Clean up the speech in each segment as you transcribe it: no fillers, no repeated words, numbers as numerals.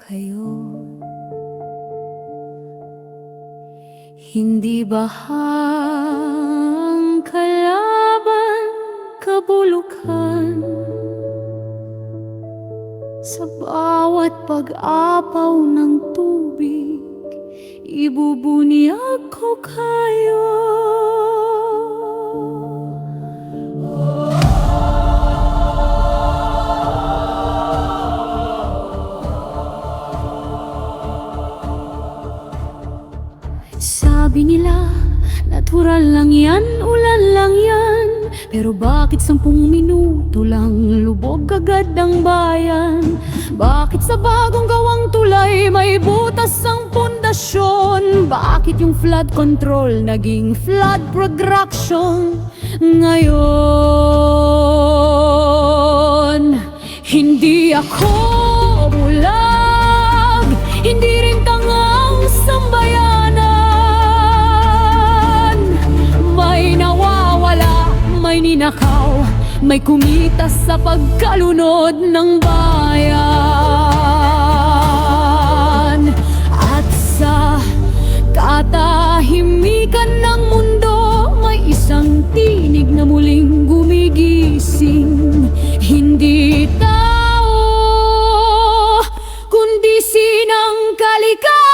kayo. Hindi bahang kalaban kabulukan, sa bawat pag-apaw ng tubig ibubunyag ko kayo. Sabi nila, natural lang yan, ulan lang yan. Pero bakit 10 minuto lang lubog agad ang bayan? Bakit sa bagong gawang tulay may butas ang pundasyon? Bakit yung flood control naging flood production? Ngayon, hindi ako bulag, hindi rin tangang sambayanan. May nawawala, may ninakaw, may kumitas sa pagkalunod ng bayan. At sa katahimikan ng mundo, may isang tinig na muling gumigising. Hindi tao, kundi sinang kalikasan.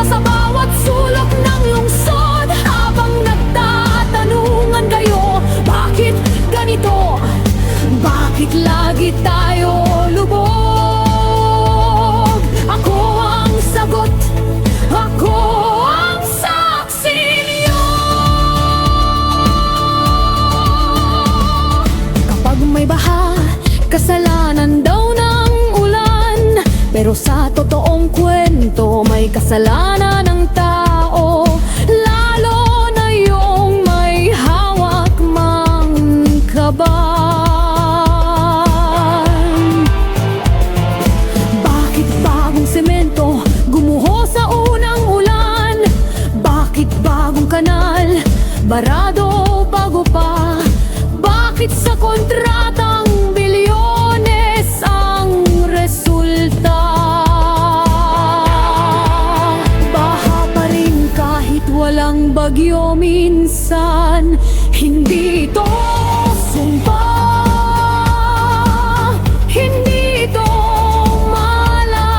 Sa bawat sulok ng lungsod, habang nagtatanungan kayo, bakit ganito? Bakit lagi tayo lubog? Ako ang sagot, ako ang saksi niyo. Kapag may baha, kasalanan daw ng ulan. Pero sa totoong kwento, may kasalanan ng tao, lalo na yung may hawak mang kaban. Bakit bagong semento gumuho sa unang ulan? Bakit bagong kanal barado bago pa? Bakit sa kontratang bilyones ang resulta? Walang bagyo minsan, hindi ito sumpa, hindi ito malas.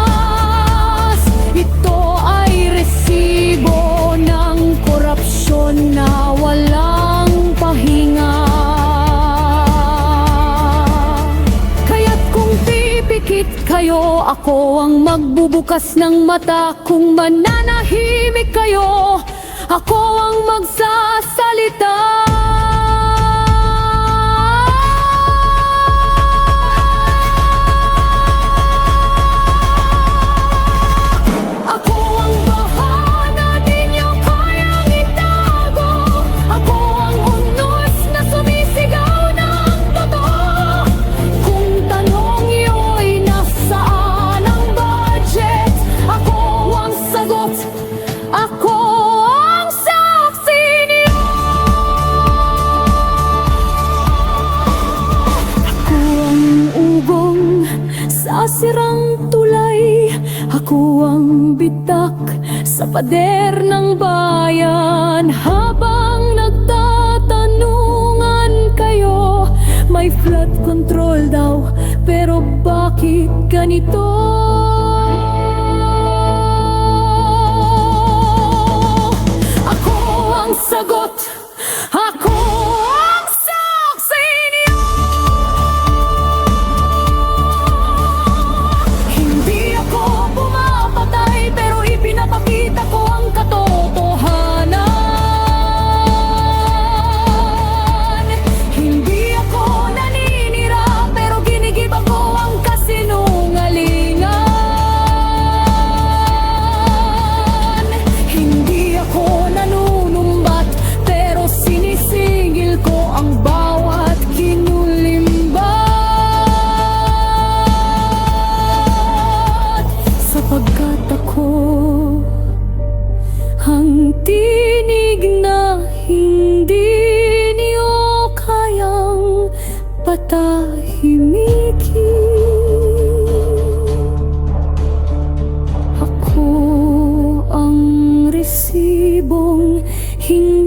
Ito ay resibo ng korupsyon na walang pahinga. Kaya't kung pipikit kayo, ako ang magbubukas ng mata. Kung mananahimik kayo, ako ang magsasalita. Ako ang baha na di nyo kayang itago. Ako ang unos na sumisigaw ng totoo. Kung tanong iyo'y nasaan ang budget, ako ang sagot, ako ang saksi niyo. Ako ang ugong sa sirang tulay, ako ang bitak sa pader ng bayan. Habang nagtatanungan kayo, may flood control daw, pero bakit ganito? Ako ang sagot, ako ang saksi niyo. Hindi ako pumapatay, pero ipinapakita ko ang katotohanan. Hindi ako naninira, patahimikin. Ako ang resibong hindi